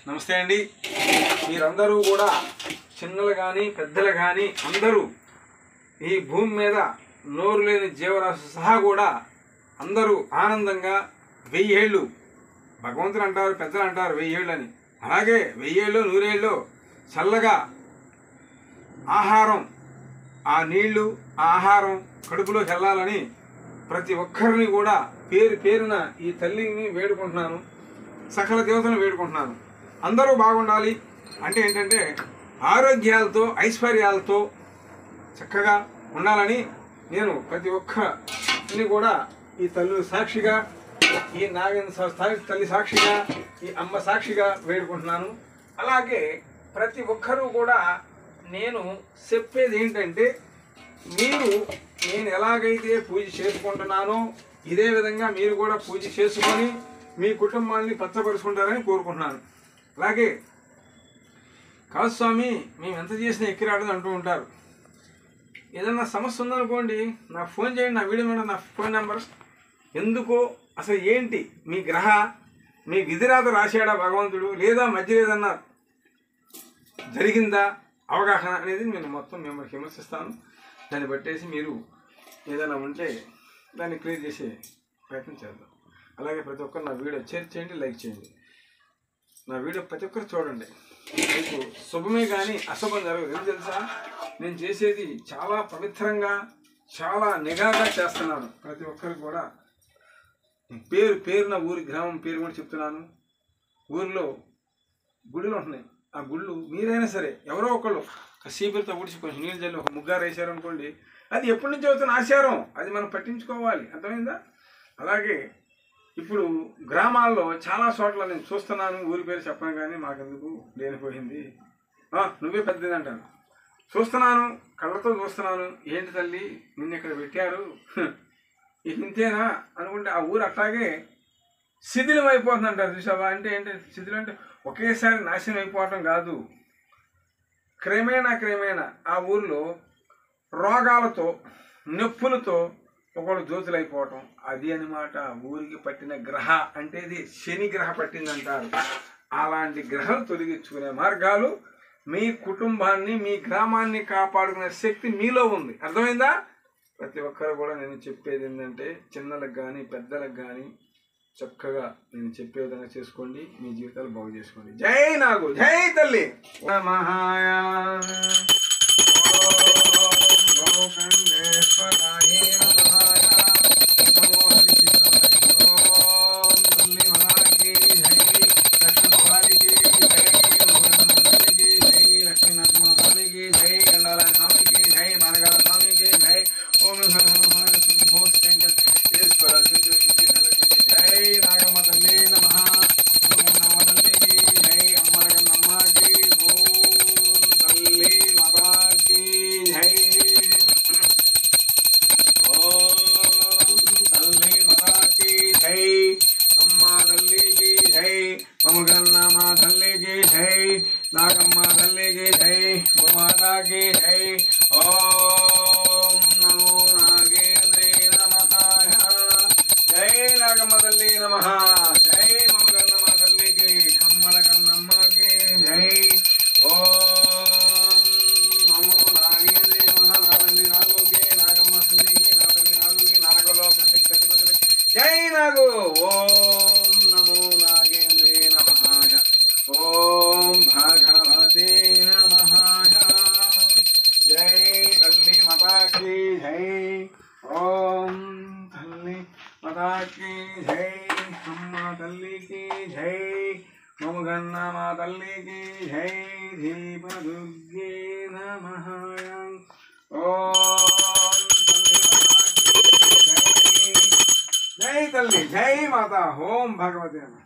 నమస్తే అండి. మీరందరూ కూడా చిన్నలు కానీ పెద్దలు కానీ అందరూ ఈ భూమి మీద నోరు లేని జీవరాశి సహా కూడా అందరూ ఆనందంగా 1000 ఏళ్ళు భగవంతుడు అంటారు, పెద్దలు అంటారు 1000 ఏళ్ళు అని. అలాగే 1000 ఏళ్ళు 100 ఏళ్ళు చల్లగా ఆహారం, ఆ నీళ్లు ఆ ఆహారం కడుపులోకి వెళ్ళాలని ప్రతి ఒక్కరిని కూడా పేరు పేరున ఈ తల్లిని వేడుకుంటున్నాను, సకల దేవతలను వేడుకుంటున్నాను. అందరూ బాగుండాలి అంటే ఏంటంటే ఆరోగ్యాలతో ఐశ్వర్యాలతో చక్కగా ఉండాలని నేను ప్రతి ఒక్కరిని కూడా ఈ తల్లి సాక్షిగా, ఈ నాగేంద్ర తల్లి సాక్షిగా, ఈ అమ్మ సాక్షిగా వేడుకుంటున్నాను. అలాగే ప్రతి ఒక్కరూ కూడా నేను చెప్పేది ఏంటంటే, మీరు నేను ఎలాగైతే పూజ చేసుకుంటున్నానో ఇదే విధంగా మీరు కూడా పూజ చేసుకొని మీ కుటుంబాన్ని పచ్చపరుచుకుంటారని కోరుకుంటున్నాను. అలాగే కాదు స్వామి, మేము ఎంత చేసినా ఎక్కిరాడదు అంటూ ఉంటారు. ఏదన్నా సమస్య ఉందనుకోండి, నాకు ఫోన్ చేయండి, నా వీడియో మీద నా ఫోన్ నెంబర్. ఎందుకో అసలు ఏంటి మీ మీ విధిరాత రాశాడా భగవంతుడు, లేదా మధ్య ఏదన్నా జరిగిందా అవగాహన అనేది నేను మొత్తం మిమ్మల్ని విమర్శిస్తాను. దాన్ని బట్టేసి మీరు ఏదైనా ఉంటే దాన్ని క్లియర్ చేసే ప్రయత్నం చేద్దాం. అలాగే ప్రతి ఒక్కరు నా వీడియో షేర్ చేయండి, లైక్ చేయండి. నా వీడియో ప్రతి ఒక్కరు చూడండి. మీకు శుభమే కానీ అశుభం జరగదు. ఎందుకు తెలుసా, నేను చేసేది చాలా పవిత్రంగా చాలా నిఘాగా చేస్తున్నాను. ప్రతి ఒక్కరికి కూడా పేరున ఊరి గ్రామం పేరు కూడా చెప్తున్నాను. ఊరిలో గుడులు ఉంటున్నాయి, ఆ గుళ్ళు మీరైనా సరే ఎవరో ఒకళ్ళు సీపులతో ఊడిచి కొంచెం నీళ్ళు చల్లి ఒక ముగ్గారు వేసారు అనుకోండి, అది ఎప్పటి నుంచి అవుతున్న ఆచారం, అది మనం పట్టించుకోవాలి. అర్థమైందా? అలాగే ఇప్పుడు గ్రామాల్లో చాలా చోట్ల నేను చూస్తున్నాను, ఊరి పేరు చెప్పను కానీ మాకెందుకు లేనిపోయింది, నువ్వే పెద్దది అంటాను. చూస్తున్నాను, కళ్ళతో చూస్తున్నాను. ఏంటి తల్లి నిన్ను ఇక్కడ పెట్టారు, ఇంతేనా అనుకుంటే ఆ ఊరు అట్లాగే శిథిలం అయిపోతుంది అంటారు. చూసావా? అంటే ఏంటి శిథిలం అంటే ఒకేసారి నాశనం అయిపోవటం కాదు, క్రమేణా ఆ ఊరిలో రోగాలతో నొప్పులతో ఒకళ్ళు జ్యోతులైపోవటం, అది అనమాట ఊరికి పట్టిన గ్రహ. అంటే ఇది శని గ్రహ పట్టిందంటారు. అలాంటి గ్రహాలు తొలగించుకునే మార్గాలు, మీ కుటుంబాన్ని మీ గ్రామాన్ని కాపాడుకునే శక్తి మీలో ఉంది. అర్థమైందా? ప్రతి ఒక్కరు కూడా నేను చెప్పేది ఏంటంటే, చిన్నలకు కానీ పెద్దలకు కానీ చక్కగా నేను చెప్పే విధంగా చేసుకోండి, మీ జీవితాలు బాగు చేసుకోండి. జై నాగు, జై తల్లి. మమగన్నమా తల్లికి జై, నాగమ్మ తల్లికి జై, భూమాతా కి జై. ఓం నమో నాగేంద్రే నమః. జై నాగమ్మ తల్లి నమః. జై మమగన్నమ తల్లికి, అమ్మల కన్నమ్మకి జై. ఓం నమో నాగేంద్రే నమః. నా తల్లి నాగుకి, నాగమ్మ తల్లికి, నా తల్లి నాగుకి, నాగలోక శక్తి అధిపతులకి జై నాగు. ఓం నమో నాగేంద్రే నమః. ఓం భగవతే నమః. జై తల్లి మాతాకి జై. ఓం తల్లి మాతాకి జై, అమ్మ తల్లికి జై, మమగన్నమ తల్లికి జై, దీపదుర్గే నమః. ఓం తల్లి మాతాకి జై. జై తల్లి, జై మాతా. ఓం భగవతే నమః.